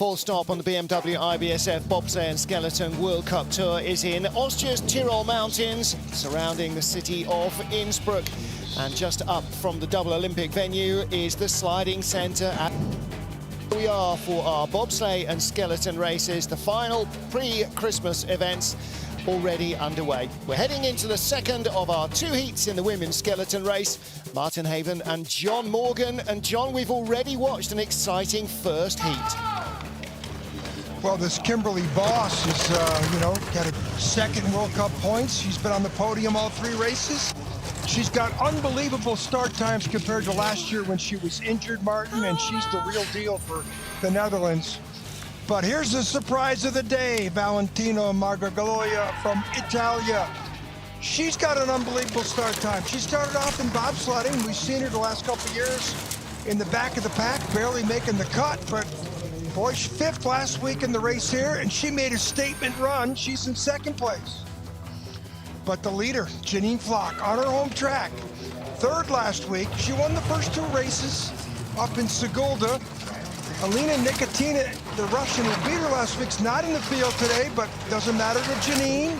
full stop on the BMW IBSF Bobsleigh and Skeleton World Cup Tour is in Austria's Tyrol Mountains, surrounding the city of Innsbruck. And just up from the double Olympic venue is the sliding centre. We are for our bobsleigh and skeleton races, the final pre-Christmas events already underway. We're heading into the second of our two heats in the women's skeleton race. Martin Haven and John Morgan. And John, we've already watched an exciting first heat. Well, this Kimberly Boss is, got a second World Cup points. She's been on the podium all three races. She's got unbelievable start times compared to last year when she was injured, Martin, and she's the real deal for the Netherlands. But here's the surprise of the day, Valentina Margarito from Italia. She's got an unbelievable start time. She started off in bobsledding. We've seen her the last couple of years in the back of the pack, barely making the cut, but boy, she's fifth last week in the race here, and she made a statement run. She's in second place. But the leader, Janine Flock, on her home track, third last week. She won the first two races up in Sigulda. Elena Nikitina, the Russian who beat her last week, is not in the field today, but doesn't matter to Janine.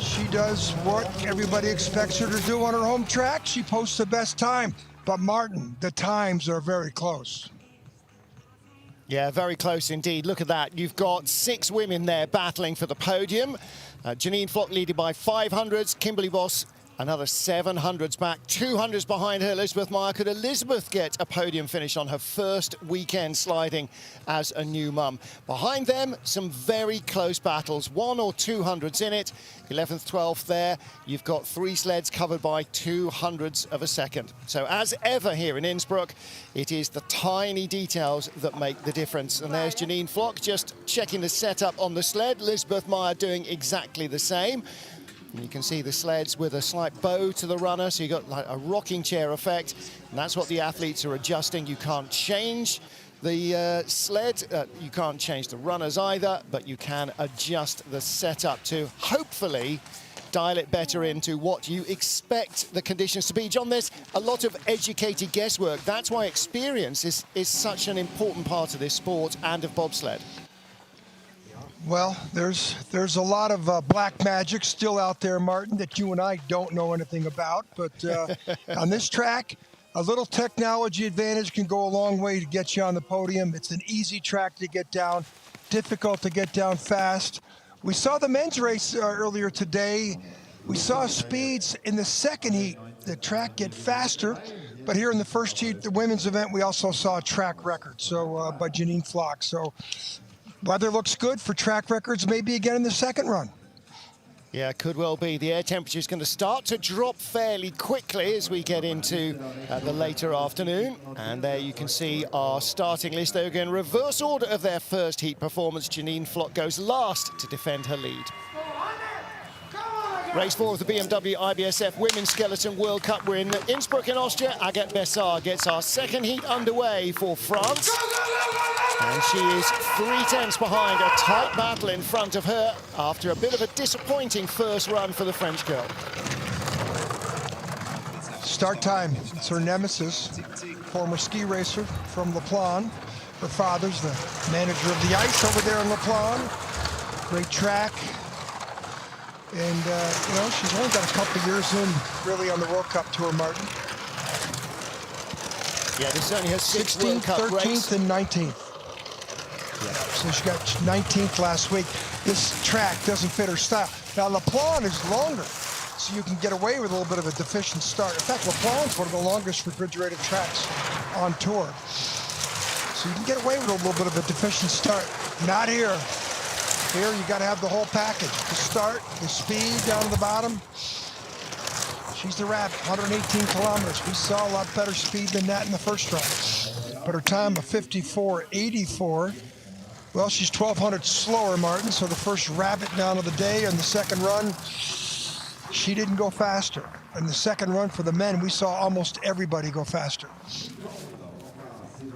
She does what everybody expects her to do on her home track. She posts the best time. But Martin, the times are very close. Yeah, very close indeed. Look at that. You've got 6 women there battling for the podium. Janine Flock leading by 500s. Kimberly Boss, another 700s back. 200s behind her, Elizabeth Meyer. Could Elizabeth get a podium finish on her first weekend sliding as a new mum? Behind them, some very close battles. 1 or 200s in it. 11th, 12th there. You've got 3 sleds covered by 200ths of a second. So as ever here in Innsbruck, it is the tiny details that make the difference. And there's Janine Flock just checking the setup on the sled. Elizabeth Meyer doing exactly the same. And you can see the sleds with a slight bow to the runner, so you've got like a rocking chair effect. And that's what the athletes are adjusting. You can't change the sled, you can't change the runners either, but you can adjust the setup to hopefully dial it better into what you expect the conditions to be. John, there's a lot of educated guesswork. That's why experience is such an important part of this sport and of bobsled. Well, there's a lot of black magic still out there, Martin, that you and I don't know anything about. But on this track, a little technology advantage can go a long way to get you on the podium. It's an easy track to get down, difficult to get down fast. We saw the men's race earlier today. We saw speeds in the second heat, the track get faster. But here in the first heat, the women's event, we also saw a track record by Janine Flock. So weather looks good for track records, maybe again in the second run. Yeah, could well be. The air temperature is going to start to drop fairly quickly as we get into the later afternoon. And there you can see our starting list. They're in reverse order of their first heat performance. Janine Flock goes last to defend her lead. Race 4 of the BMW IBSF Women's Skeleton World Cup. We're in Innsbruck in Austria. Agathe Bessard gets our second heat underway for France. And she is 3/10 behind, a tight battle in front of her after a bit of a disappointing first run for the French girl. Start time, it's her nemesis, former ski racer from La Plagne. Her father's the manager of the ice over there in La Plagne. Great track. And, she's only got a couple of years in, really, on the World Cup Tour, Martin. Yeah, this is only her 6th 16th, World Cup 13th, race. and 19th. Yeah. So she got 19th last week. This track doesn't fit her style. Now, La Plagne is longer, so you can get away with a little bit of a deficient start. In fact, La Plagne is one of the longest refrigerated tracks on tour. So you can get away with a little bit of a deficient start. Not here. Here, you got to have the whole package. The start, the speed down to the bottom. She's the rabbit, 118 kilometers. We saw a lot better speed than that in the first run. But her time of 54.84. Well, she's 1,200 slower, Martin. So the first rabbit down of the day and the second run, she didn't go faster. In the second run for the men, we saw almost everybody go faster.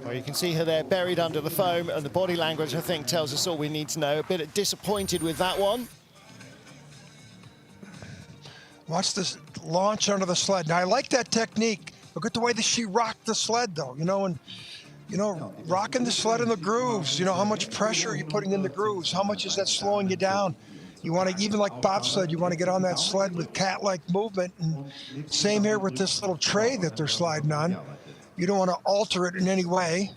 Well, you can see her there buried under the foam, and the body language, I think, tells us all we need to know. A bit disappointed with that one. Watch this launch under the sled. Now, I like that technique. Look at the way that she rocked the sled, though, and you know, rocking the sled in the grooves. You know, how much pressure are you putting in the grooves? How much is that slowing you down? You want to, even like bobsled, you want to get on that sled with cat-like movement. And same here with this little tray that they're sliding on. You don't want to alter it in any way.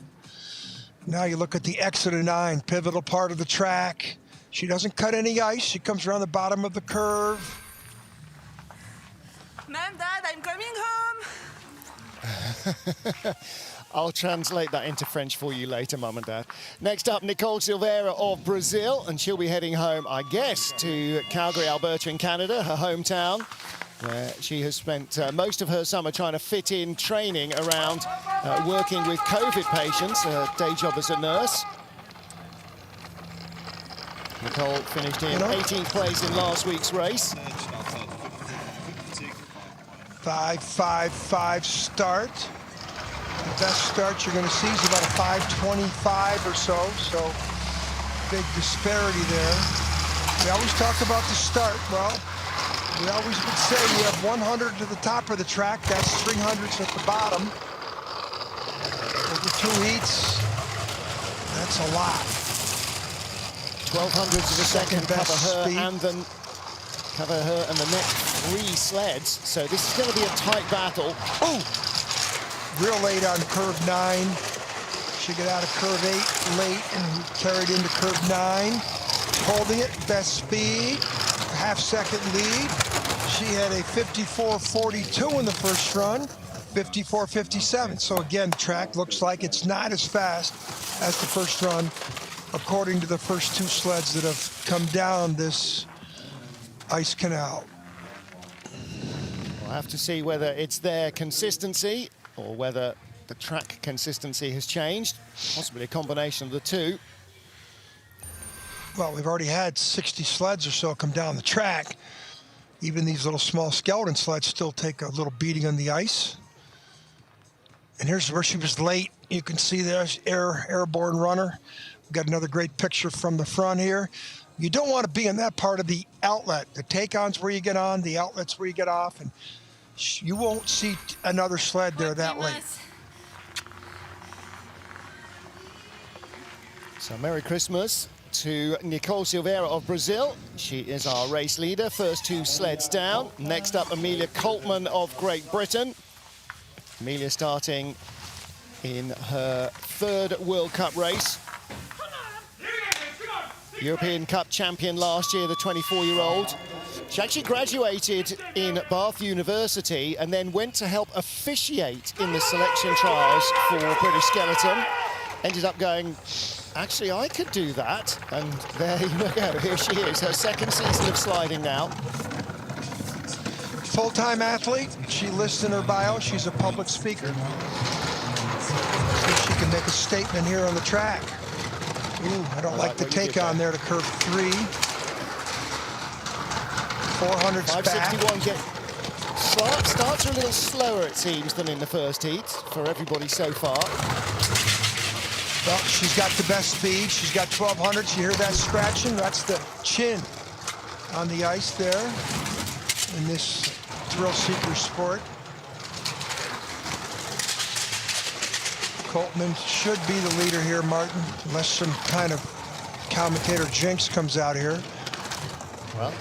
Now you look at the exit of 9, pivotal part of the track. She doesn't cut any ice. She comes around the bottom of the curve. Mom, Dad, I'm coming home. I'll translate that into French for you later, Mum and Dad. Next up, Nicole Silvera of Brazil, and she'll be heading home, I guess, to Calgary, Alberta in Canada, her hometown, where she has spent most of her summer trying to fit in training around working with COVID patients, her day job as a nurse. Nicole finished in 18th place in last week's race. 5.55 start. The best start you're going to see is about a 5.25 or so. So big disparity there. We always talk about the start. Well, we always would say you have 100 to the top of the track. That's 300s at the bottom. Over 2 heats. That's a lot. 1200s of a second best cover her and the next 3 sleds. So this is going to be a tight battle. Oh, real late on curve 9. She got out of curve 8 late and carried into curve 9. Holding it, best speed, half-second lead. She had a 54.42 in the first run, 54.57. So again, the track looks like it's not as fast as the first run, according to the first 2 sleds that have come down this ice canal. We'll have to see whether it's their consistency or whether the track consistency has changed. Possibly a combination of the two. Well, we've already had 60 sleds or so come down the track. Even these little small skeleton sleds still take a little beating on the ice. And here's where she was late. You can see there's airborne runner. We've got another great picture from the front here. You don't want to be in that part of the outlet. The take-on's where you get on, the outlet's where you get off, and you won't see another sled there that late. So Merry Christmas to Nicole Silvera of Brazil. She is our race leader. First 2 sleds down. Next up, Amelia Coltman of Great Britain. Amelia starting in her 3rd World Cup race. European Cup champion last year, the 24-year-old. She actually graduated in Bath University and then went to help officiate in the selection trials for British Skeleton. Ended up going, actually, I could do that. And there you go, here she is, her 2nd season of sliding now. Full-time athlete. She lists in her bio she's a public speaker. See if she can make a statement here on the track. Ooh, I don't like the take on there to curve 3. 400's back. 561 starts a little slower, it seems, than in the first heat for everybody so far. Well, she's got the best speed. She's got 1200. You hear that scratching? That's the chin on the ice there in this thrill seeker sport. Coltman should be the leader here, Martin, unless some kind of commentator jinx comes out here. Well,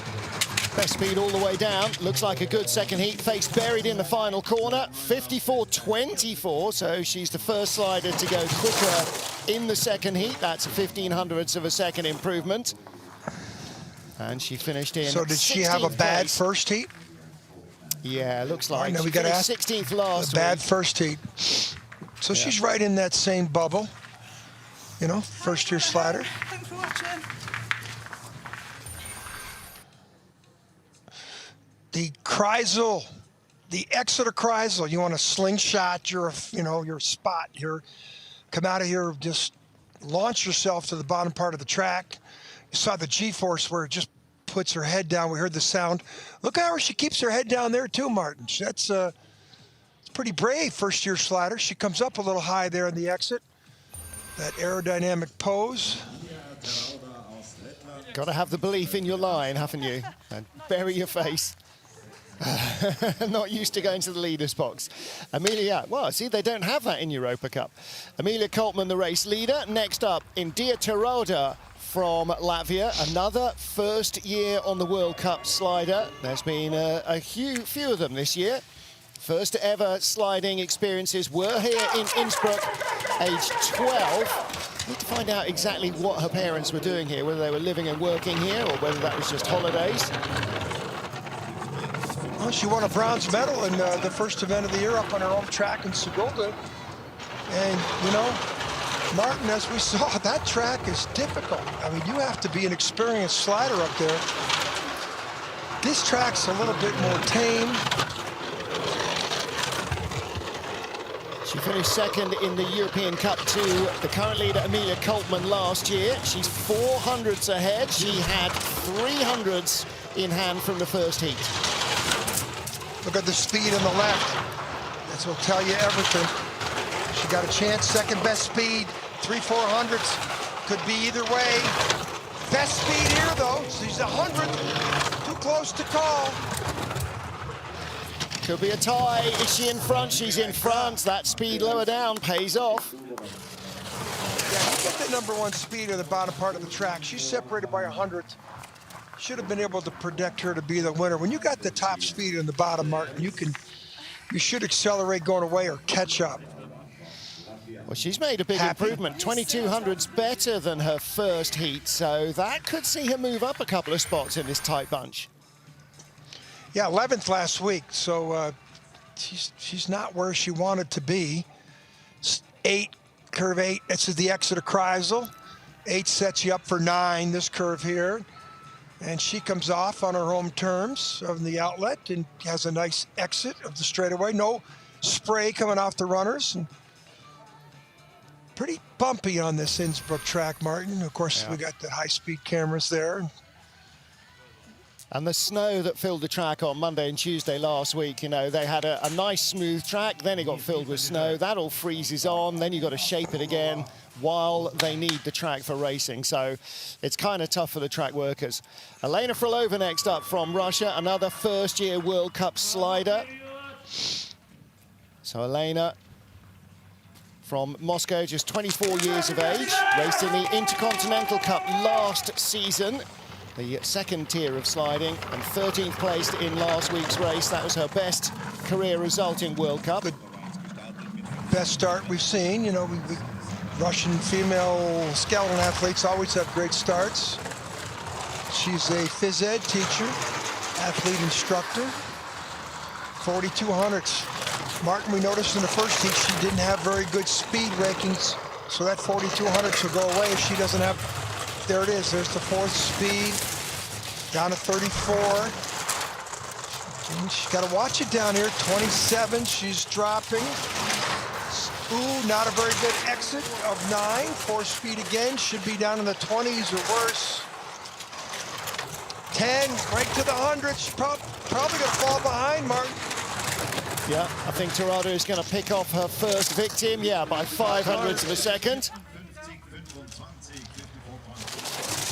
best speed all the way down. Looks like a good second heat. Face buried in the final corner. 54.24, so she's the first slider to go quicker in the second heat. That's a 1500ths of a second improvement. And she finished in So did she have a bad first heat? Yeah, looks like. Now we got to ask 16th last a bad week. first heat. So she's right in that same bubble. You know, first-year slider. The Kreisel, the Exeter Kreisel, you want to slingshot your spot here. Come out of here, just launch yourself to the bottom part of the track. You saw the G-force where it just puts her head down. We heard the sound. Look how she keeps her head down there too, Martin. That's it's pretty brave, first-year slider. She comes up a little high there in the exit. That aerodynamic pose. Got to have the belief in your line, haven't you? And bury your face. Not used to going to the leaders box. Amelia, well, see, they don't have that in Europa Cup. Amelia Coltman, the race leader. Next up, India Torrarichenko from Latvia, another first year on the World Cup slider. There's been a few of them this year. First ever sliding experiences were here in Innsbruck, age 12. Need to find out exactly what her parents were doing here, whether they were living and working here or whether that was just holidays. Well, she won a bronze medal in the first event of the year up on her home track in Sigulda. And, you know, Martin, as we saw, that track is difficult. I mean, you have to be an experienced slider up there. This track's a little bit more tame. She finished second in the European Cup to the current leader, Amelia Coltman, last year. She's 400s ahead. She had 300s in hand from the first heat. Look at the speed on the left. This will tell you everything. She got a chance, second best speed, 3/400s. Could be either way. Best speed here, though. She's 100th. Too close to call. Could be a tie. Is she in front? She's in front. That speed lower down pays off. Yeah, you get the #1 speed in the bottom part of the track. She's separated by 100th. Should have been able to predict her to be the winner. When you got the top speed in the bottom, Martin, you should accelerate going away or catch up. Well, she's made a big improvement. 2200's better than her first heat, so that could see her move up a couple of spots in this tight bunch. Yeah, 11th last week, so she's not where she wanted to be. 8, curve 8, this is the exit of Kreisel. 8 sets you up for 9, this curve here. And she comes off on her home terms of the outlet and has a nice exit of the straightaway. No spray coming off the runners. And pretty bumpy on this Innsbruck track, Martin. Of course, we got the high-speed cameras there. And the snow that filled the track on Monday and Tuesday last week, you know, they had a nice smooth track, then it got filled with snow. That all freezes on, then you've got to shape it again while they need the track for racing. So it's kind of tough for the track workers. Elena Torrarichenko next up from Russia, another first-year World Cup slider. So Elena from Moscow, just 24 years of age, raced in the Intercontinental Cup last season, the second tier of sliding, and 13th placed in last week's race. That was her best career result in World Cup. The best start we've seen. You know, we Russian female skeleton athletes always have great starts. She's a phys ed teacher, athlete instructor. 4200s. Martin, we noticed in the first heat she didn't have very good speed rankings, so that 4200s will go away if she doesn't have. There it is. There's the 4th speed, down to 34. And she's got to watch it down here. 27. She's dropping. Ooh, not a very good exit of 9. 4 speed again. Should be down in the 20s or worse. 10, right to the 100. She's probably going to fall behind, Martin. Yeah, I think Torrarichenko is going to pick off her first victim, by 500ths of a second.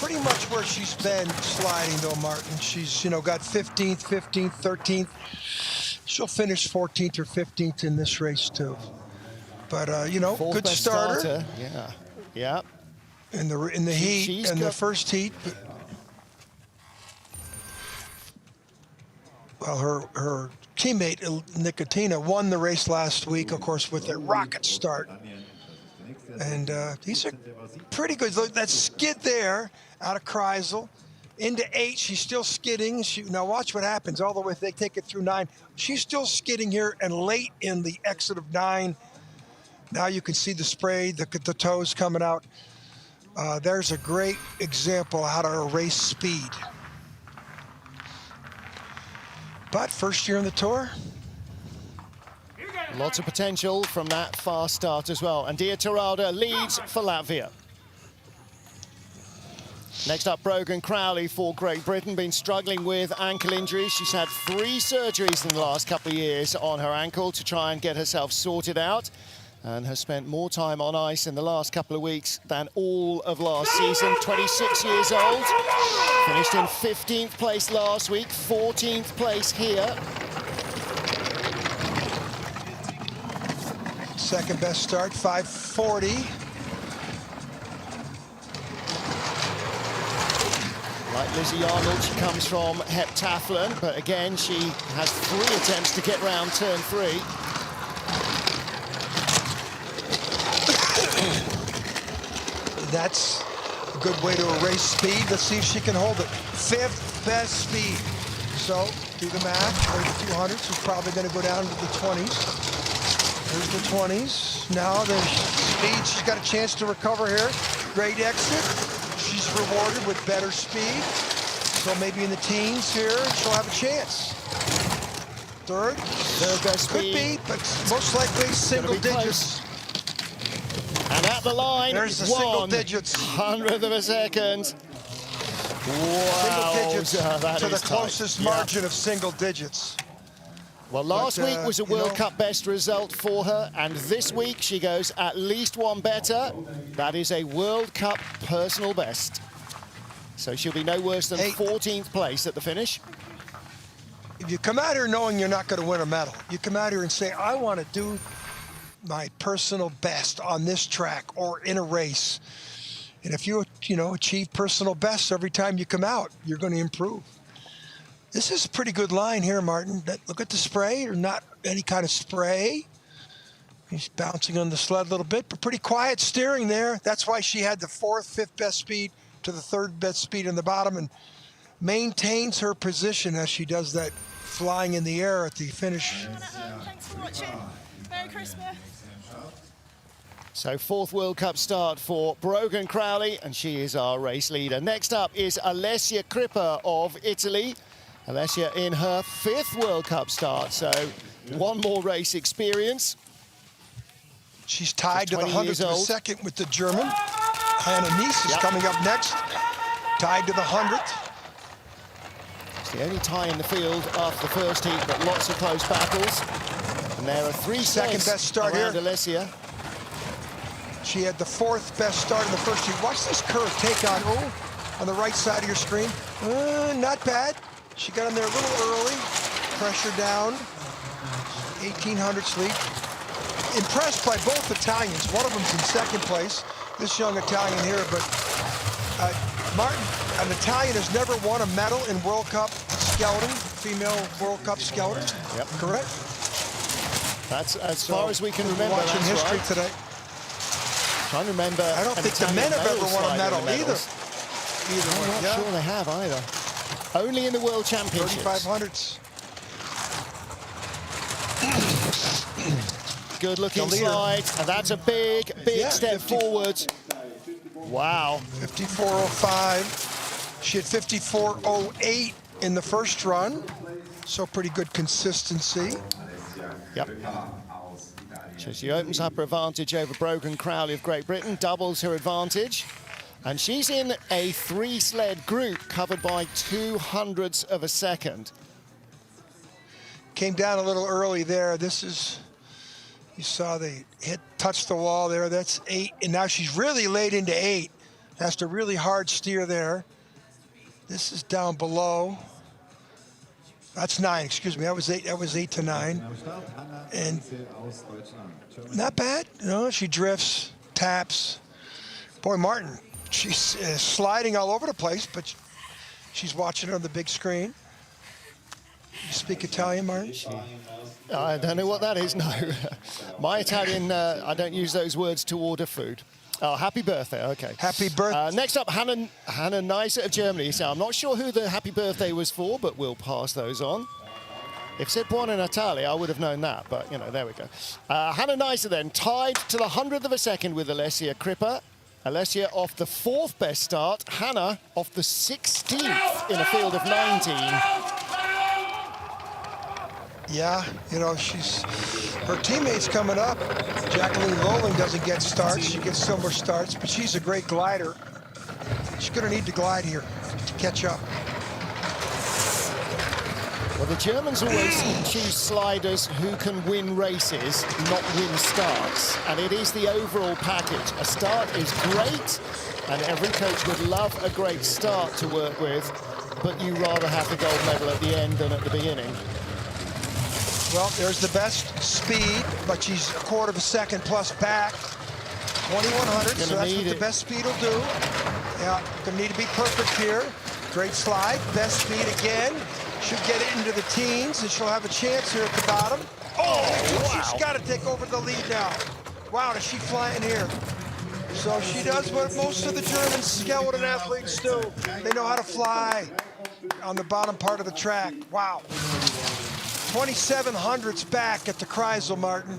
Pretty much where she's been sliding, though, Martin. She's, you know, got 15th, 15th, 13th. She'll finish 14th or 15th in this race, too. But, you know, good starter. Yeah. In the heat, in the first heat. Well, her teammate, Nicotina, won the race last week, of course, with a rocket start. And these are pretty good. Look, that skid there out of Kreisel into 8. She's still skidding. Now watch what happens all the way. They take it through 9. She's still skidding here, and late in the exit of 9. Now you can see the spray, the toes coming out. There's a great example of how to erase speed. But first year in the tour. Lots of potential from that fast start as well. And India Torrarichenko leads for Latvia. Next up, Brogan Crowley for Great Britain, been struggling with ankle injuries. She's had 3 surgeries in the last couple of years on her ankle to try and get herself sorted out, and has spent more time on ice in the last couple of weeks than all of last season. 26 years old, finished in 15th place last week, 14th place here. Second best start, 5:40. Like Lizzie Arnold, she comes from heptathlon, but again, she has 3 attempts to get round turn 3. That's a good way to erase speed. Let's see if she can hold it. 5th best speed. So, do the math. There's the 200s. She's probably going to go down to the 20s. There's the 20s. Now there's speed. She's got a chance to recover here. Great exit. She's rewarded with better speed. So maybe in the teens here, she'll have a chance. Third best could speed. be, but most likely single digits. And at the line, there's the single digits. 100th of a second. Wow, single digits to the closest tight. margin of single digits. Well, last week was a World Cup best result for her, and this week she goes at least one better. That is a World Cup personal best. So she'll be no worse than 14th place at the finish. If you come out here knowing you're not going to win a medal, you come out here and say, I want to do my personal best on this track or in a race. And if you achieve personal best every time you come out, you're going to improve. This is a pretty good line here, Martin. Look at the spray, or not any kind of spray. He's bouncing on the sled a little bit, but pretty quiet steering there. That's why she had the 4th, 5th best speed to the 3rd best speed in the bottom, and maintains her position as she does that flying in the air at the finish. Thanks for watching. Merry Christmas. So 4th World Cup start for Brogan Crowley, and she is our race leader. Next up is Alessia Cripper of Italy. Alessia in her 5th World Cup start, so one more race experience. She's tied to the 100th of a second with the German. Hannah Nice is coming up next, tied to the 100th. It's the only tie in the field after the first heat, but lots of close battles. And there are 3 second best start around here. Alessia. She had the 4th best start in the first heat. Watch this curve take on the right side of your screen. Not bad. She got in there a little early. Pressure down. 1800s lead. Impressed by both Italians. One of them's in 2nd place. This young Italian here, but Martin, an Italian has never won a medal in World Cup scouting, female World Cup scouting. Yep. Correct? That's as far as we can remember. Watching history today. Trying to remember. I don't think the men have ever won a medal either. I'm not sure they have either. Only in the World Championships. 3500s. Good looking slide, and that's a big step forward. Wow. 54.05. She had 54.08 in the first run, so pretty good consistency. Yep. So she opens up her advantage over Brogan Crowley of Great Britain, doubles her advantage. And she's in a 3-sled group covered by 200ths of a second. Came down a little early there. This is, you saw the hit, touched the wall there. That's 8, and now she's really laid into 8. Has to really hard steer there. This is down below. That's 9, excuse me, that was 8, that was 8 to 9. And not bad, she drifts, taps. Boy, Martin, she's sliding all over the place, but she's watching it on the big screen. You speak Italian, Martin? I don't know what that is, no. My Italian, I don't use those words to order food. Oh, happy birthday, okay. Happy birthday. Next up, Hannah Nice of Germany. So I'm not sure who the happy birthday was for, but we'll pass those on. If it said Buona Natale, I would have known that, but, there we go. Hannah Nice then tied to the 100th of a second with Alessia Cripper. Alessia off the 4th best start. Hannah off the 16th in a field of 19. Yeah, her teammates coming up. Jacqueline Lowling doesn't get starts. She gets silver starts, but she's a great glider. She's going to need to glide here to catch up. Well, the Germans always choose sliders who can win races, not win starts. And it is the overall package. A start is great, and every coach would love a great start to work with, but you rather have the gold medal at the end than at the beginning. Well, there's the best speed, but she's a quarter of a second plus back. 2100, so that's what the best speed will do. Yeah, gonna need to be perfect here. Great slide, best speed again. Should get it into the teens, and she'll have a chance here at the bottom. Oh, wow. She's got to take over the lead now. Wow, is she flying here? So she does what most of the German skeleton athletes do. They know how to fly on the bottom part of the track. Wow. 2700s back at the Kreisel, Martin.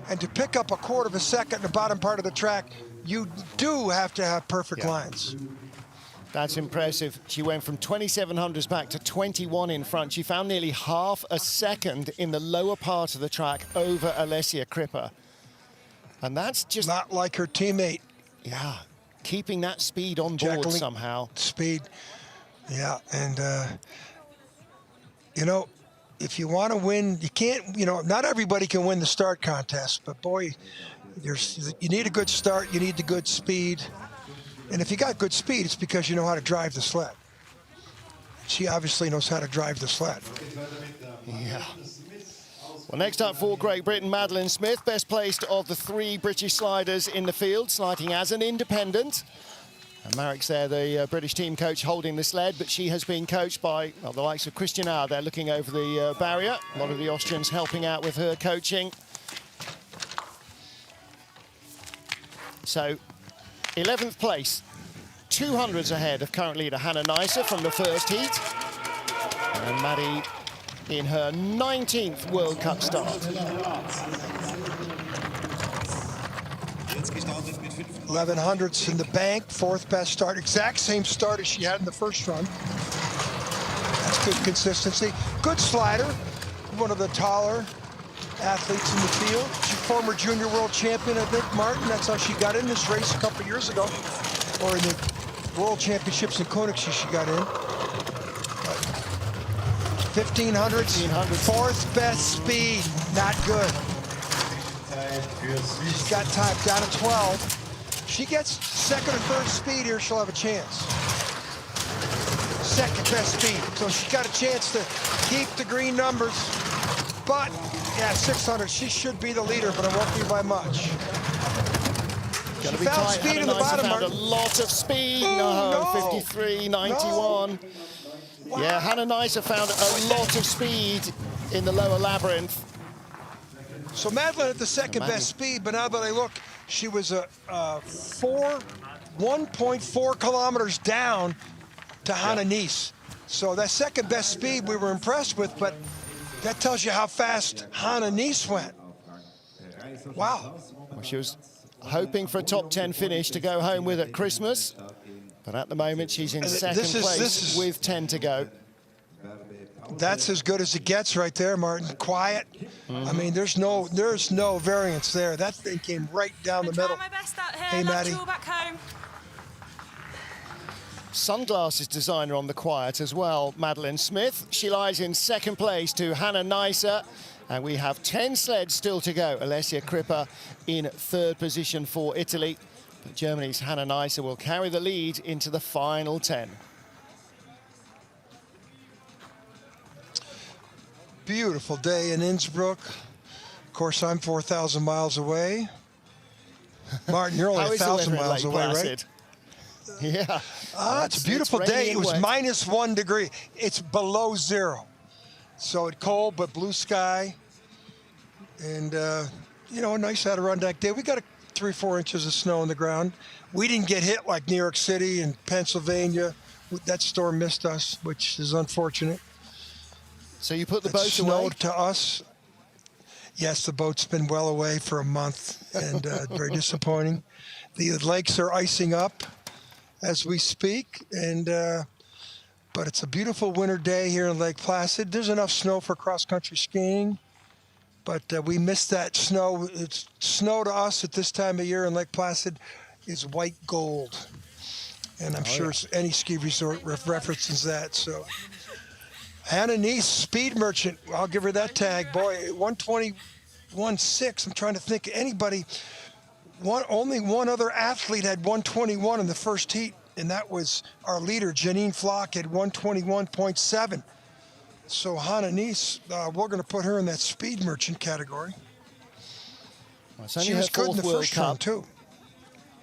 And to pick up a quarter of a second in the bottom part of the track, you do have to have perfect lines. That's impressive. She went from 2700s back to 21 in front. She found nearly half a second in the lower part of the track over Alessia Cripper. And that's just... not like her teammate. Yeah, keeping that speed on board somehow. Speed, yeah, and you know, if you want to win, you can't, you know, not everybody can win the start contest, but boy, you need a good start, you need the good speed. And if you got good speed, it's because you know how to drive the sled. She obviously knows how to drive the sled. Yeah. Well, next up for Great Britain, Madeleine Smith, best placed of the 3 British sliders in the field, sliding as an independent. And Marek's there, the British team coach, holding the sled, but she has been coached by, well, the likes of Christian Auer. They're looking over the barrier. A lot of the Austrians helping out with her coaching. So, 11th place, 200s ahead of current leader Hannah Neisser from the first heat. And Maddie in her 19th World Cup start. 1100s in the bank, 4th best start. Exact same start as she had in the first run. That's good consistency. Good slider, one of the taller athletes in the field. She's former junior world champion, I think, Martin. That's how she got in this race a couple years ago. Or in the World Championships in Königsee she got in. 1500s, 4th best speed, not good. She's got time down to 12. She gets 2nd or 3rd speed here, she'll have a chance. 2nd best speed, so she's got a chance to keep the green numbers. But, yeah, 600, she should be the leader, but it won't be by much. She found speed in the bottom. Found a lot of speed. No, 53, 91. No. Wow. Yeah, Hannah Neisser found a lot of speed in the lower labyrinth. So Madeleine at the 2nd best speed, but now that I look, she was 1.4 kilometers down to Hannah Neisser. So that 2nd best speed we were impressed with, but that tells you how fast Hannah Neisser went. Wow. Well, she was hoping for a top 10 finish to go home with at Christmas. But at the moment, she's in 2nd place with 10 to go. That's as good as it gets right there, Martin. Quiet. I mean, there's no variance there. That thing came right down the middle. My best out here. Hey, Maddie. Back home. Sunglasses designer on the quiet as well, Madeleine Smith. She lies in 2nd place to Hannah Neisser. And we have 10 sleds still to go. Alessia Cripper in 3rd position for Italy. But Germany's Hannah Neisser will carry the lead into the final 10. Beautiful day in Innsbruck. Of course, I'm 4,000 miles away. Martin, you're only 1,000 miles away, right? Yeah. It's a beautiful day. It was -1 degree. It's below 0. So it's cold, but blue sky. And, you know, a nice Adirondack day. We got 3 or 4 inches of snow on the ground. We didn't get hit like New York City and Pennsylvania. That storm missed us, which is unfortunate. So you put the boat away? Snowed to us. Yes, the boat's been well away for a month, and very disappointing. The lakes are icing up as we speak, and but it's a beautiful winter day here in Lake Placid. There's enough snow for cross-country skiing, but we missed that snow. It's snow to us at this time of year in Lake Placid is white gold, and I'm sure any ski resort references that. So Hannah Neisser, speed merchant, I'll give her that tag. Boy, 121.6. I'm trying to think of anybody. Only one other athlete had 121 in the first heat, and that was our leader, Janine Flock, at 121.7. So Hannah Nice, we're going to put her in that speed merchant category. Well, it's only She her was good in fourth the World first Cup. round, too.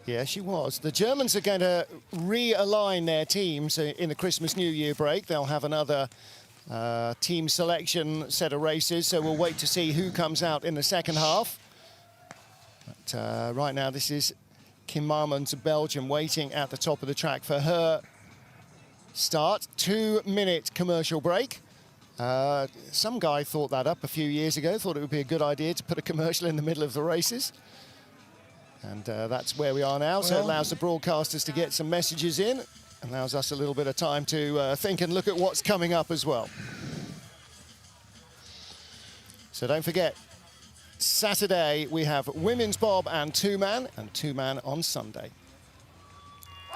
Yeah, she was. The Germans are going to realign their teams in the Christmas-New Year break. They'll have another team selection set of races, so we'll wait to see who comes out in the second half. But right now, this is Kim Marmon's Belgium waiting at the top of the track for her start. 2-minute commercial break. Some guy thought that up a few years ago, thought it would be a good idea to put a commercial in the middle of the races. And that's where we are now, so it allows the broadcasters to get some messages in, allows us a little bit of time to think and look at what's coming up as well. So don't forget, Saturday we have women's bob and two-man on Sunday.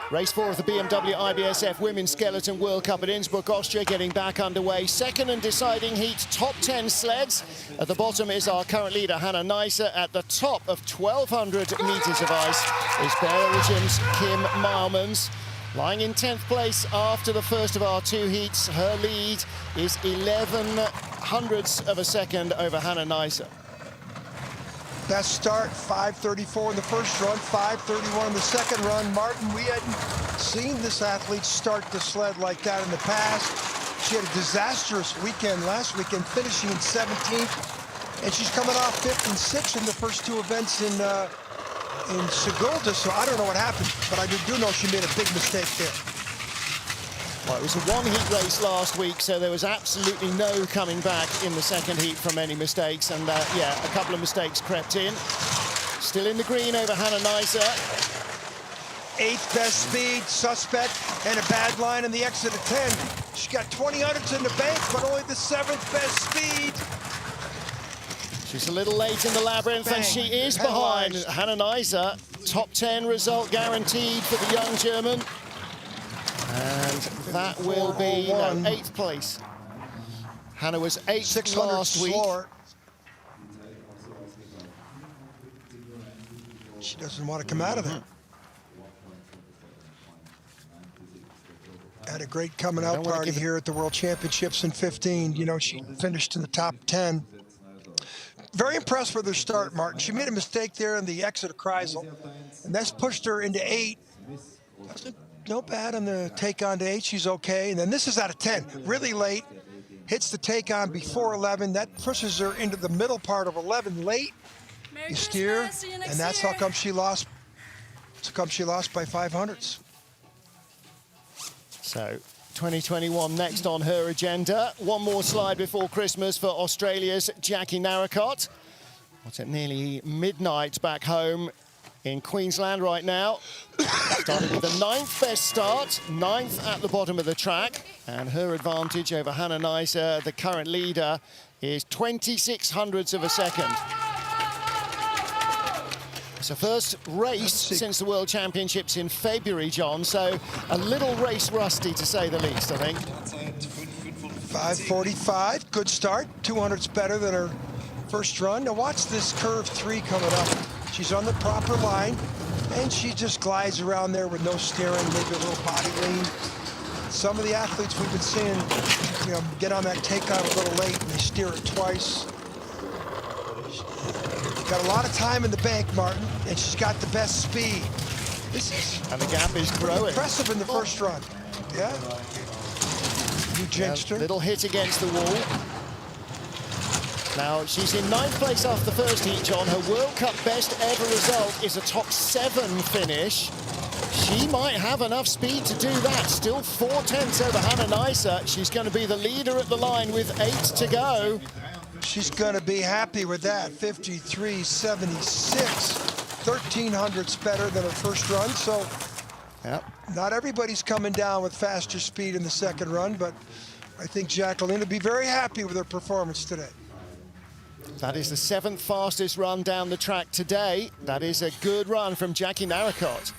Race 4 of the BMW IBSF Women's Skeleton World Cup at Innsbruck, Austria, getting back underway. Second and deciding heat, top 10 sleds. At the bottom is our current leader, Hannah Neisser. At the top of 1,200 metres of ice is Belgium's Kim Marmons. Lying in 10th place after the first of our two heats. Her lead is 11 hundredths of a second over Hannah Neisser. Best start, 5:34 in the first run, 5:31 in the second run. Martin, we hadn't seen this athlete start the sled like that in the past. She had a disastrous weekend last weekend, finishing in 17th, and she's coming off 5th and 6th in the first two events in Sigulda, so I don't know what happened, but I do know she made a big mistake there. Well, it was a one-heat race last week, so there was absolutely no coming back in the second heat from any mistakes. And, yeah, a couple of mistakes crept in. Still in the green over Hannah Neisser. 8th best speed, suspect, and a bad line in the exit of 10. She got 20 hundredths in the bank, but only the 7th best speed. She's a little late in the labyrinth, Bang. and she is behind Penalized. Hannah Neisser. Top 10 result guaranteed for the young German. And that will be 8th place. Hannah was 8th last week. Slower. She doesn't want to come out of there. Had a great coming out party here at the World Championships in 15. You know, she finished in the top 10. Very impressed with her start, Martin. She made a mistake there in the exit of Kreisel, and that's pushed her into 8. No bad on the take-on to 8. She's okay. And then this is out of 10. Really late. Hits the take-on before 11. That pushes her into the middle part of 11 late. Merry You steer, Christmas, see you next and that's year. how come she lost. That's how come she lost by 500ths. So 2021 next on her agenda. One more slide before Christmas for Australia's Jackie Narracott. What's at nearly midnight back home in Queensland right now. Started with the 9th best start, 9th at the bottom of the track, and her advantage over Hannah Neisser, the current leader, is 26 hundredths of a second. It's the first race since the World Championships in February, John, so a little race rusty to say the least, I think. 5:45, good start. 200ths better than her first run. Now watch this curve 3 coming up. She's on the proper line, and she just glides around there with no steering, maybe a little body lean. Some of the athletes we've been seeing, you know, get on that takeout a little late, and they steer it twice. Got a lot of time in the bank, Martin, and she's got the best speed. This is And the gap is growing. impressive in the first run. Yeah. You jinxed her. Little hit against the wall. Now, she's in 9th place after the first heat, John. Her World Cup best ever result is a top 7 finish. She might have enough speed to do that. Still 4 tenths over Hannah Neisser. She's going to be the leader at the line with 8 to go. She's going to be happy with that. 53.76. 13 hundredths better than her first run. So not everybody's coming down with faster speed in the second run, but I think Jacqueline will be very happy with her performance today. That is the 7th fastest run down the track today. That is a good run from Jackie Narracott.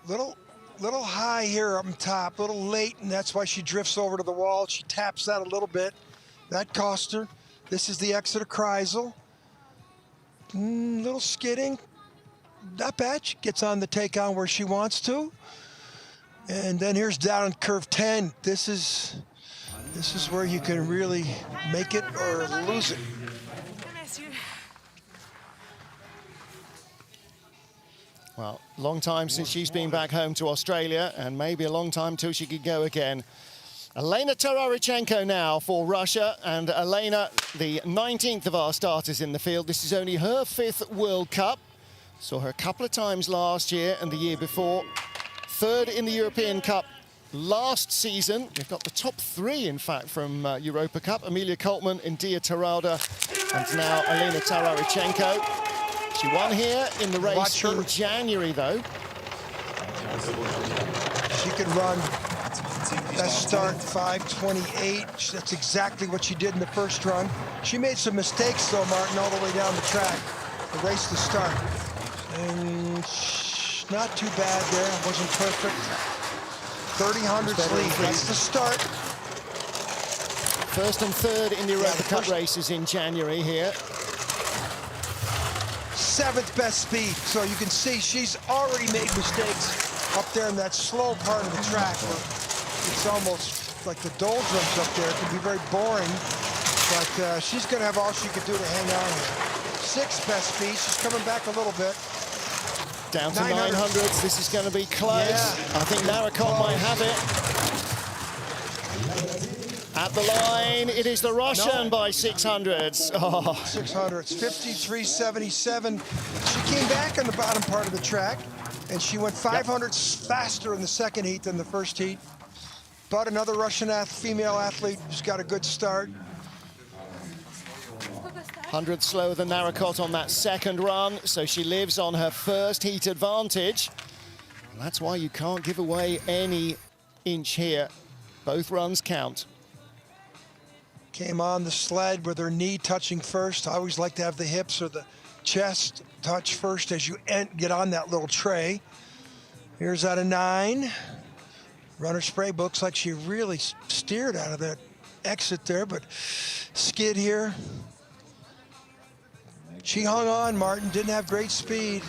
Little high here up on top, a little late, and that's why she drifts over to the wall. She taps that a little bit. That cost her. This is the exit of Kreisel. Little skidding. Not bad. She gets on the take-on where she wants to. And then here's down in curve 10. This is This is where you can really make it or lose it. I miss you. Well, long time since she's been back home to Australia, and maybe a long time till she could go again. Elena Torrarichenko now for Russia, and Elena, the 19th of our starters in the field. This is only her 5th World Cup. Saw her a couple of times last year and the year before. 3rd in the European Cup last season. We've got the top 3, in fact, from Europa Cup. Amelia Coltman, India Tarada, and now Elena Torrarichenko. She won here in the race in January, though. She could run best start 5:28. That's exactly what she did in the first run. She made some mistakes, though, Martin, all the way down the track. The race to start. And not too bad there. It wasn't perfect. 30 hundredths lead. That's the start. 1st and 3rd in the Europa Cup races in January here. 7th best speed. So you can see she's already made mistakes up there in that slow part of the track where it's almost like the doldrums up there. It can be very boring, but she's going to have all she could do to hang on here. 6th best speed. She's coming back a little bit. Down to 900s. This is going to be close. Yeah. I think Margarito might have it. At the line, it is the Russian by 600s. Oh. 600s, 53.77. She came back on the bottom part of the track, and she went 500s faster in the second heat than the first heat. But another Russian female athlete who's got a good start. 100 slower than Margarito on that second run, so she lives on her first heat advantage. And that's why you can't give away any inch here. Both runs count. Came on the sled with her knee touching first. I always like to have the hips or the chest touch first as you get on that little tray. Here's out of 9. Runner spray looks like she really steered out of that exit there, but skid here. She hung on, Martin, didn't have great speed.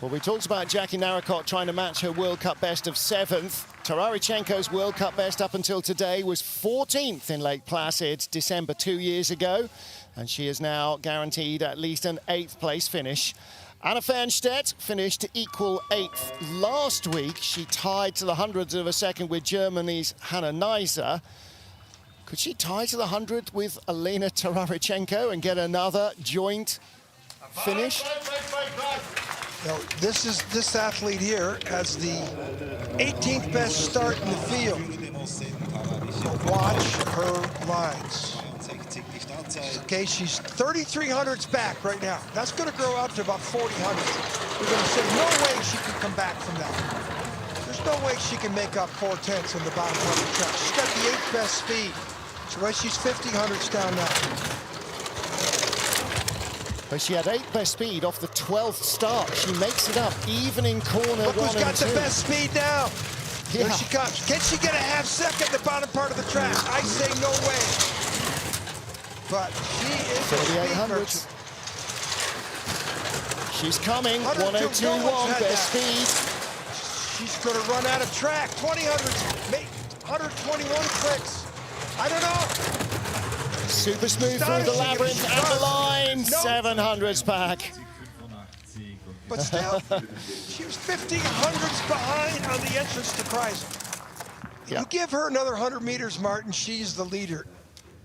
Well, we talked about Jackie Naricot trying to match her World Cup best of 7th. Torrarichenko's World Cup best up until today was 14th in Lake Placid, December 2 years ago. And she is now guaranteed at least an 8th place finish. Anna Fernstedt finished equal 8th last week. She tied to the hundredths of a second with Germany's Hannah Neiser. Could she tie to the 100 with Elena Torrarichenko and get another joint finish? Now, this athlete here has the 18th best start in the field. So watch her lines. Okay, she's 3,300s back right now. That's going to grow up to about 4,000. We're going to say no way she can come back from that. There's no way she can make up 4/10 on the bottom part of the track. She's got the 8th best speed. So she's 50 hundredths down now. But she had 8th best speed off the 12th start. She makes it up even in corner 1 and 2. Look who's got the best speed now. Yeah. Here she comes. Can she get a half second at the bottom part of the track? I say no way. But she is a speed merchant. She's coming. 102.1 best speed. She's going to run out of track. 20 hundredths. 121 clicks. I don't know. Super smooth through the labyrinth and the line. 700s back. But still, she was 50 hundredths behind on the entrance to Kreisel. You give her another 100 meters, Martin, she's the leader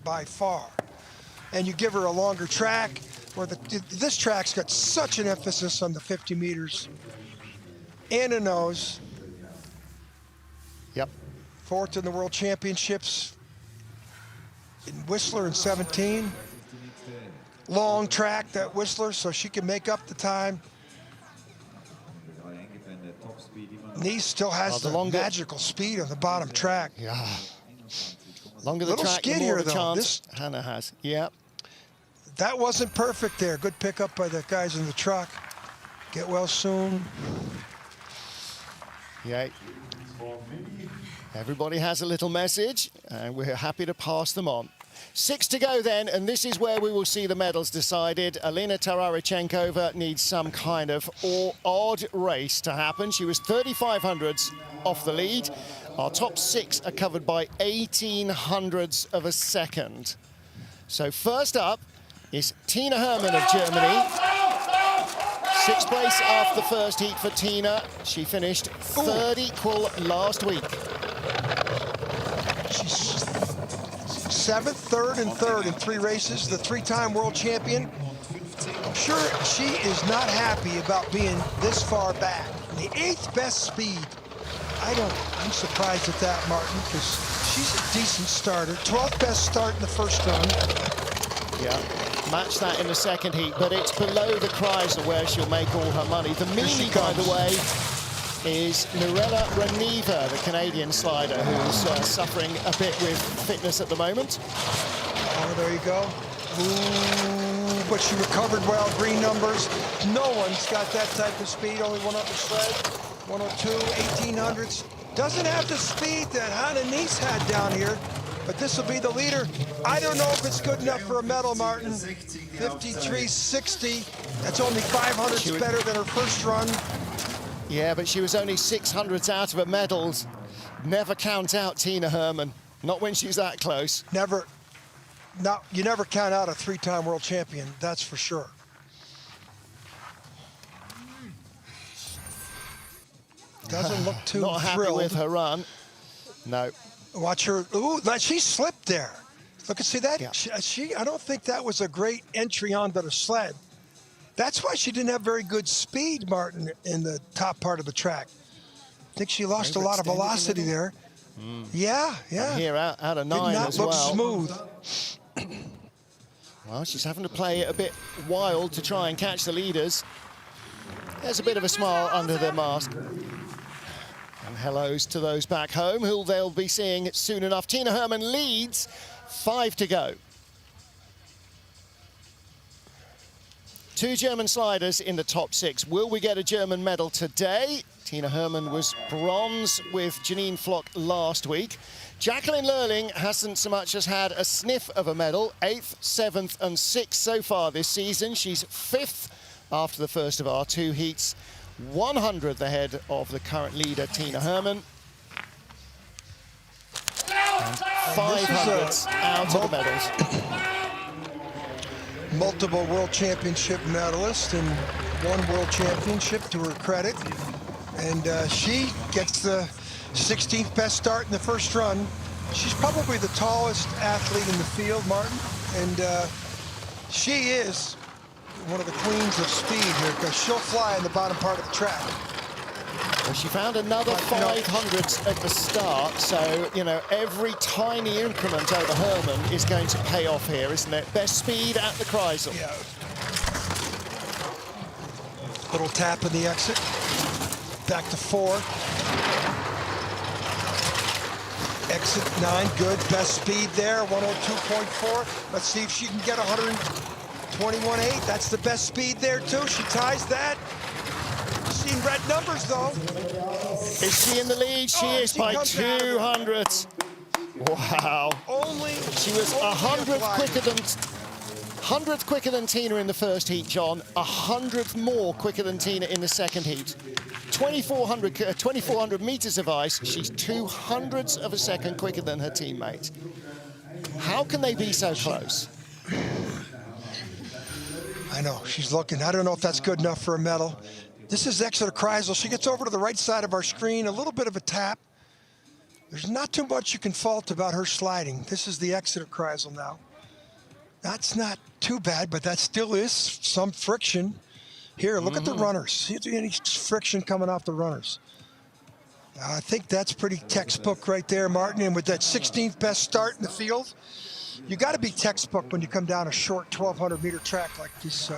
by far. And you give her a longer track, where this track's got such an emphasis on the 50 meters and a nose. Yep. 4th in the World Championships in Whistler in 17. Long track, that Whistler, so she can make up the time. Nice still has the magical speed on the bottom track. Yeah. Longer the track, the more the chance Hannah has. Yeah. That wasn't perfect there. Good pickup by the guys in the truck. Get well soon. Yeah. Everybody has a little message, and we're happy to pass them on. 6 to go then, and this is where we will see the medals decided. Elena Torrarichenko needs some kind of odd race to happen. She was 3,500ths off the lead. Our top 6 are covered by 1800ths of a second. So first up is Tina Hermann of Germany. 6th place after the first heat for Tina. She finished third equal last week. She's 7th, 3rd, and 3rd in 3 races. The 3-time world champion. I'm sure she is not happy about being this far back. The 8th best speed. I'm surprised at that, Martin, because she's a decent starter. 12th best start in the first run. Yeah, match that in the second heat, but it's below the Kreisel where she'll make all her money. The meanie, by the way, is Mirella Raniva, the Canadian slider, who's suffering a bit with fitness at the moment. Oh, there you go. Ooh, but she recovered well, green numbers. No one's got that type of speed, only one upper sled. 102, 1800s. Doesn't have the speed that Hannah Nice had down here, but this will be the leader. I don't know if it's good enough for a medal, Martin. 53.60. That's only 500s better than her first run. Yeah, but she was only 600ths out of a medal. Never count out Tina Hermann. Not when she's that close. Never. No, you never count out a 3-time world champion, that's for sure. Doesn't look too Not happy thrilled with her run. No. Watch her. Ooh, she slipped there. Look, see that? Yeah. I don't think that was a great entry onto the sled. That's why she didn't have very good speed, Martin, in the top part of the track. I think she lost a lot of velocity there. Yeah. And here out of 9 Did not as look well. smooth. Well, she's having to play it a bit wild to try and catch the leaders. There's a bit of a smile under their mask. And hellos to those back home, who they'll be seeing soon enough. Tina Hermann leads, 5 to go. 2 German sliders in the top 6. Will we get a German medal today? Tina Hermann was bronze with Janine Flock last week. Jacqueline Lurling hasn't so much as had a sniff of a medal. 8th, 7th and 6th so far this season. She's 5th after the first of our 2 heats. 100th ahead of the current leader, Tina Hermann. And 500ths out of the medals. Multiple world championship medalist and 1 world championship to her credit. And she gets the 16th best start in the first run. She's probably the tallest athlete in the field, Martin. And she is one of the queens of speed here, because she'll fly in the bottom part of the track. Well, she found another 500ths at the start, so, you know, every tiny increment over Hermann is going to pay off here, isn't it? Best speed at the Kreisel. Yeah. Little tap in the exit. Back to 4. Exit 9, good. Best speed there, 102.4. Let's see if she can get 121.8. That's the best speed there, too. She ties that. Seen red numbers, though. Is she in the lead? She is by 200ths. Wow. She was 100th quicker than Tina in the first heat, John. 100th more quicker than Tina in the second heat. 2,400 meters of ice. She's 200ths of a second quicker than her teammate. How can they be so close? I know, she's looking. I don't know if that's good enough for a medal. This is Exeter Kreisel. She gets over to the right side of our screen, a little bit of a tap. There's not too much you can fault about her sliding. This is the Exeter Kreisel now. That's not too bad, but that still is some friction. Here, look at the runners. See any friction coming off the runners. I think that's pretty textbook right there, Martin. And with that 16th best start in the field, you got to be textbook when you come down a short 1,200 meter track like this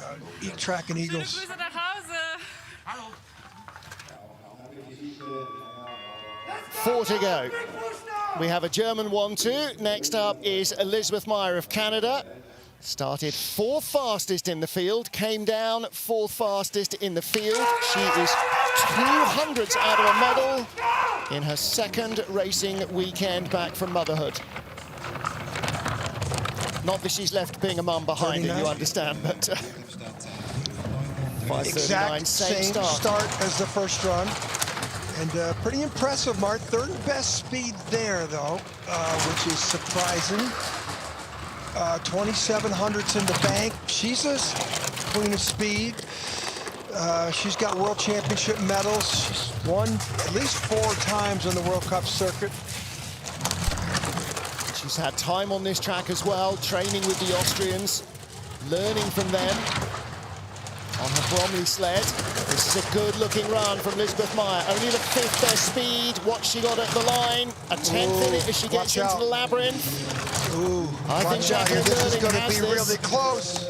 track in Eagles. 4 to go. We have a German 1-2. Next up is Elizabeth Meyer of Canada. Started 4th fastest in the field, came down 4th fastest in the field. She is 200ths out of a medal in her 2nd racing weekend back from motherhood. Not that she's left being a mum behind it, you understand, but 5:39, exact same start as the first run. And pretty impressive, Mark. Third best speed there, though, which is surprising. 2700s in the bank. She's a queen of speed. She's got world championship medals. She's won at least 4 times on the World Cup circuit. She's had time on this track as well, training with the Austrians, learning from them on her Bromley sled. This is a good-looking run from Elizabeth Meyer. Only the 5th best speed. What she got at the line. A 10th in it as she gets into the labyrinth. Ooh, I think Jacqueline this is going has to be this. really close.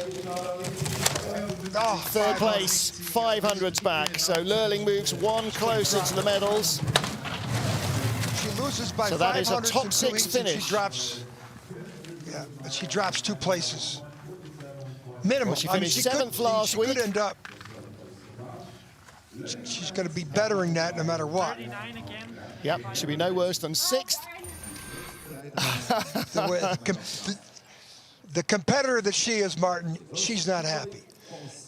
Oh, 3rd place, 500s back. So Lurling moves 1 closer to the medals. She loses by So that is a 500s top and 6 2 finish. She drops, yeah, but she drops 2 places. Minimum. Well, she finished 7th last week. She could end up. She's going to be bettering that no matter what. Yep, should be no worse than 6th. The competitor that she is, Martin, she's not happy.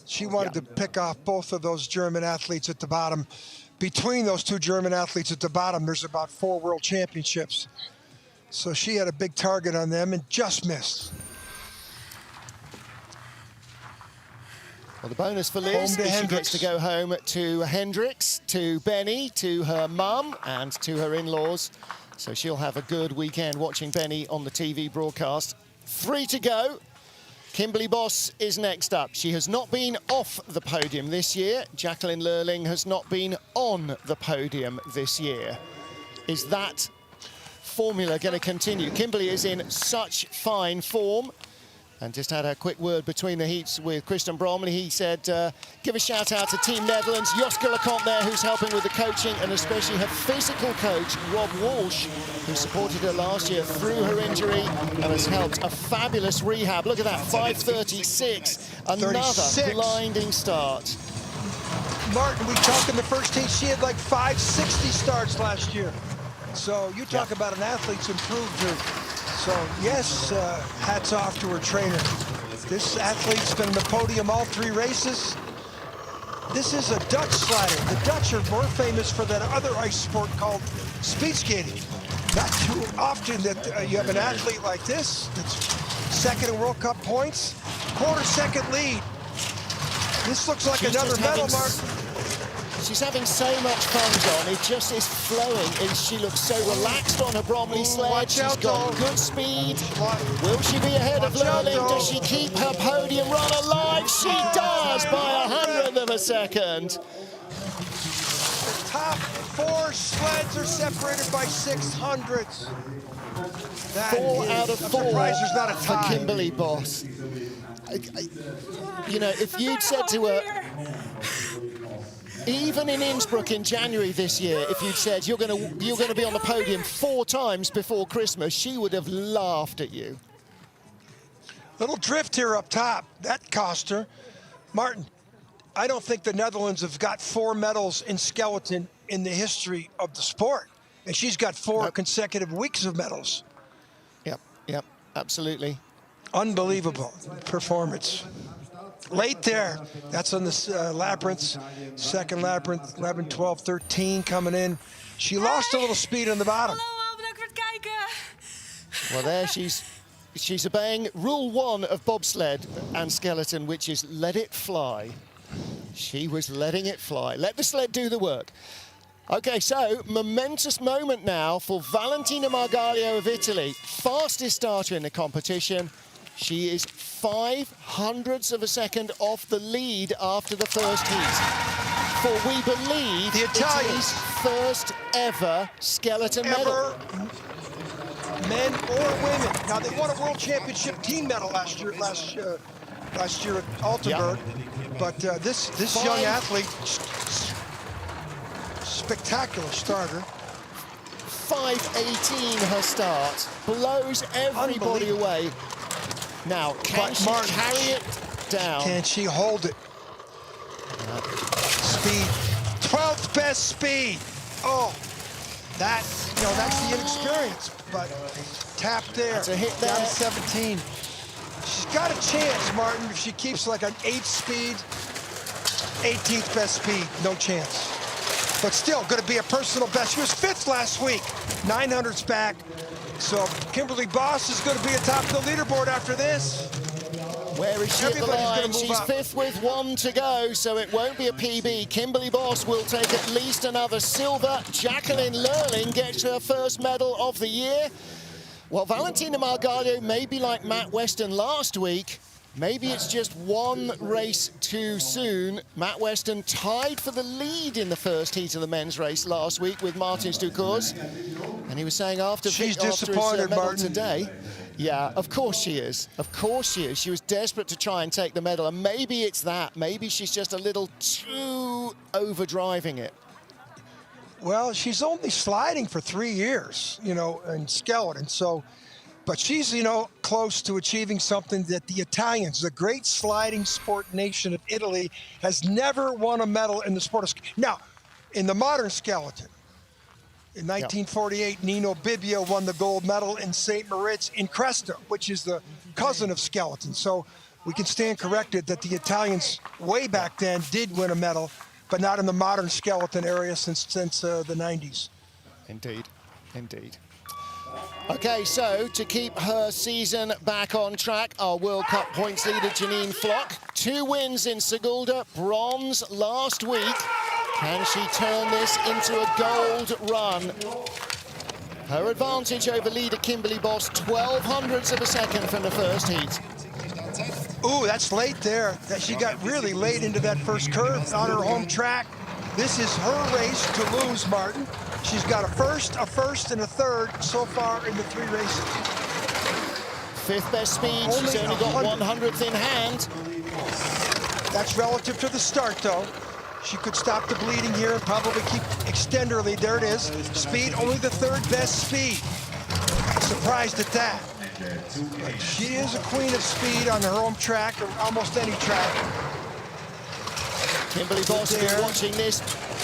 She wanted to pick off both of those German athletes at the bottom. Between those 2 German athletes at the bottom, there's about 4 world championships. So she had a big target on them and just missed. Well, the bonus for Liz is she gets to go home to Hendricks, to Benny, to her mum, and to her in-laws. So she'll have a good weekend watching Benny on the TV broadcast. 3 to go. Kimberly Boss is next up. She has not been off the podium this year. Jacqueline Lurling has not been on the podium this year. Is that formula going to continue? Kimberly is in such fine form. And just had a quick word between the heats with Christian Bromley. He said, give a shout out to Team Netherlands, Joske Lecomte there, who's helping with the coaching, and especially her physical coach, Rob Walsh, who supported her last year through her injury and has helped a fabulous rehab. Look at that, 5:36, another 36. blinding start. Martin, we talked in the first heat, she had like 560 starts last year. So you talk about an athlete's improved her. So, yes, hats off to her trainer. This athlete's been on the podium all 3 races. This is a Dutch slider. The Dutch are more famous for that other ice sport called speed skating. Not too often that you have an athlete like this that's 2nd in World Cup points, quarter-second lead. This looks like another medal, Mark. She's having so much fun, John. It just is flowing. And she looks so relaxed on her Bromley sled. She's got good speed. Will she be ahead of Lurling? Does she keep her podium run alive? She does by 100th of a second. The top 4 sleds are separated by 600ths. 4 out of 4 there's not a for tie. Kimberly Boss. You know, if you'd said to her, even in Innsbruck in January this year, if you'd said you're going to be on the podium 4 times before Christmas, she would have laughed at you. Little drift here up top. That cost her. Martin, I don't think the Netherlands have got 4 medals in skeleton in the history of the sport. And she's got 4 consecutive weeks of medals. Yep, absolutely. Unbelievable performance. Late there, that's on the labyrinths, 2nd labyrinth, 11, 12, 13 coming in. She lost a little speed on the bottom. Hallo, bedankt voor het kijken. Well, there she's obeying rule 1 of bobsled and skeleton, which is let it fly. She was letting it fly. Let the sled do the work. Okay, so momentous moment now for Valentina Margarito of Italy. Fastest starter in the competition. She is 500ths of a second off the lead after the first heat. For we believe the Italians' first ever skeleton medal. Men or women. Now they won a world championship team medal last year at Altenburg. Yep. But this young athlete, spectacular starter. 5:18 her start, blows everybody away. Now, can she carry it down? Can she hold it? Speed, 12th best speed. Oh, that's the inexperience, but tap there. That's a hit there. Down to 17. She's got a chance, Martin, if she keeps like an 8th speed, 18th best speed, no chance. but still going to be a personal best. She was 5th last week, 900s back. So Kimberly Boss is going to be atop the leaderboard after this. Where is she at the line? She's up. 5th with 1 to go, so it won't be a PB. Kimberly Boss will take at least another silver. Jacqueline Lurling gets her first medal of the year. Well, Valentina Margarito may be like Matt Weston last week. Maybe it's just one race too soon. Matt Weston tied for the lead in the first heat of the men's race last week with Martin Stuckers. And he was saying after his medal Martin. today, yeah, of course she is. Of course she is. She was desperate to try and take the medal, and maybe it's that. Maybe she's just a little too overdriving it. Well, she's only sliding for 3 years, you know, in skeleton. So, but she's, you know, close to achieving something that the Italians, the great sliding sport nation of Italy, has never won a medal in the sport of. Now, in the modern skeleton, in 1948, Nino Bibbia won the gold medal in St. Moritz in Cresta, which is the cousin of skeleton. So we can stand corrected that the Italians way back then did win a medal, but not in the modern skeleton area since the 90s. Indeed, indeed. Okay, so to keep her season back on track, our World Cup points leader, Janine Flock. 2 wins in Sigulda, bronze last week. Can she turn this into a gold run? Her advantage over leader Kimberly Boss, 0.12 of a second from the first heat. Ooh, that's late there. She got really late into that first curve on her home track. This is her race to lose, Martin. She's got a first, and a third so far in the 3 races. 5th best speed. She's only got 100th in hand. That's relative to the start, though. She could stop the bleeding here and probably extend her lead. There it is. Speed, only the 3rd best speed. Surprised at that. But she is a queen of speed on her home track, or almost any track. Kimberly Boss is watching this,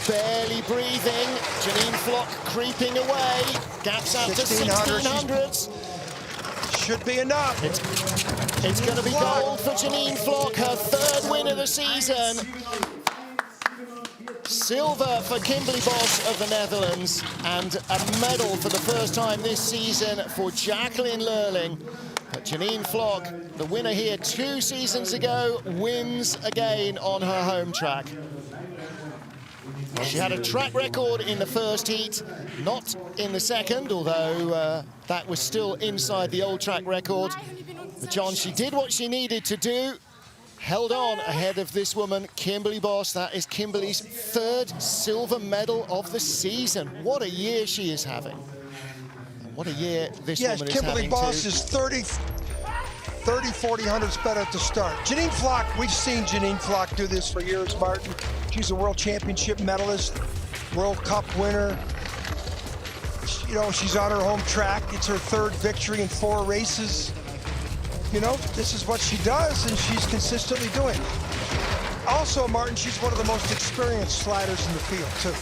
barely breathing. Janine Flock creeping away. Gaps out to 1600s. Should be enough. It's going to be gold for Janine Flock, her 3rd win of the season. Silver for Kimberly Boss of the Netherlands, and a medal for the first time this season for Jacqueline Lurling. But Janine Flock, the winner here 2 seasons ago, wins again on her home track. She had a track record in the first heat, not in the second, although that was still inside the old track record. But John, she did what she needed to do. Held on ahead of this woman, Kimberly Boss. That is Kimberly's 3rd silver medal of the season. What a year she is having. And what a year this woman is Kimberly having Boss too. is 30, 40 hundredths better at the start. Janine Flock, we've seen Janine Flock do this for years, Martin. She's a world championship medalist, World Cup winner. You know, she's on her home track. It's her 3rd victory in 4 races. You know, this is what she does, and she's consistently doing it. Also, Martin, she's one of the most experienced sliders in the field, too.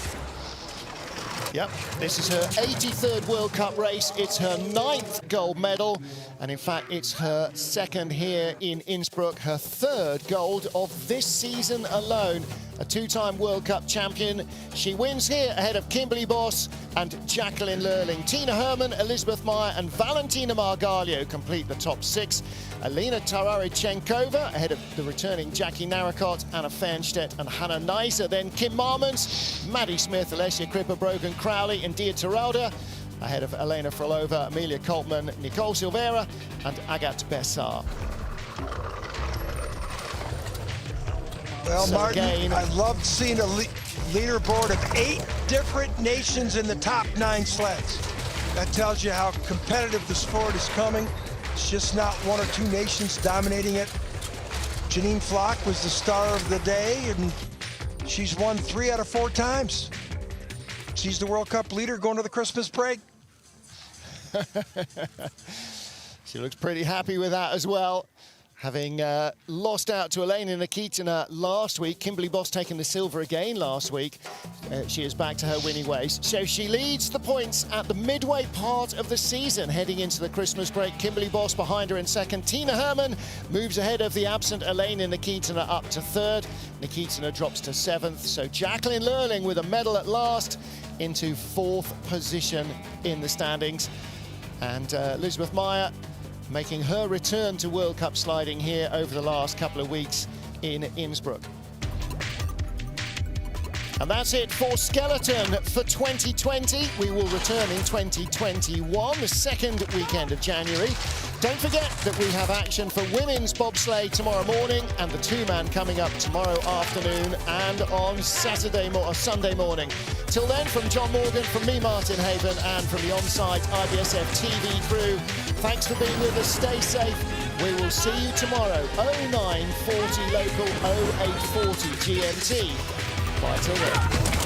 Yep, this is her 83rd World Cup race. It's her 9th gold medal, and in fact, it's her 2nd here in Innsbruck, her 3rd gold of this season alone. A 2-time World Cup champion. She wins here ahead of Kimberly Boss and Jacqueline Lurling. Tina Hermann, Elizabeth Meyer, and Valentina Margarito complete the top 6. Elena Torrarichenko ahead of the returning Jackie Narracott, Anna Fernstedt, and Hannah Neisser. Then Kim Marmons, Maddie Smith, Alessia Cripper, Brogan Crowley, and Dia Terralda ahead of Elena Frolova, Amelia Coltman, Nicole Silvera, and Agat Bessar. Well, So Martin, again, I loved seeing a leaderboard of 8 different nations in the top 9 sleds. That tells you how competitive the sport is coming. It's just not 1 or 2 nations dominating it. Janine Flock was the star of the day, and she's won 3 out of 4 times. She's the World Cup leader going to the Christmas break. She looks pretty happy with that as well. Having lost out to Elena Torrarichenko last week, Kimberly Boss taking the silver again last week. She is back to her winning ways. So she leads the points at the midway part of the season. Heading into the Christmas break, Kimberly Boss behind her in second. Tina Hermann moves ahead of the absent Elena Torrarichenko up to third. Torrarichenko drops to seventh. So Jacqueline Lurling with a medal at last into fourth position in the standings. And Elizabeth Meyer making her return to World Cup sliding here over the last couple of weeks in Innsbruck. And that's it for Skeleton for 2020. We will return in 2021, the second weekend of January. Don't forget that we have action for women's bobsleigh tomorrow morning and the two-man coming up tomorrow afternoon and on Sunday morning. Till then, from John Morgan, from me, Martin Haven, and from the on-site IBSF TV crew, thanks for being with us. Stay safe. We will see you tomorrow, 09:40 local, 08:40 GMT. Bye till then.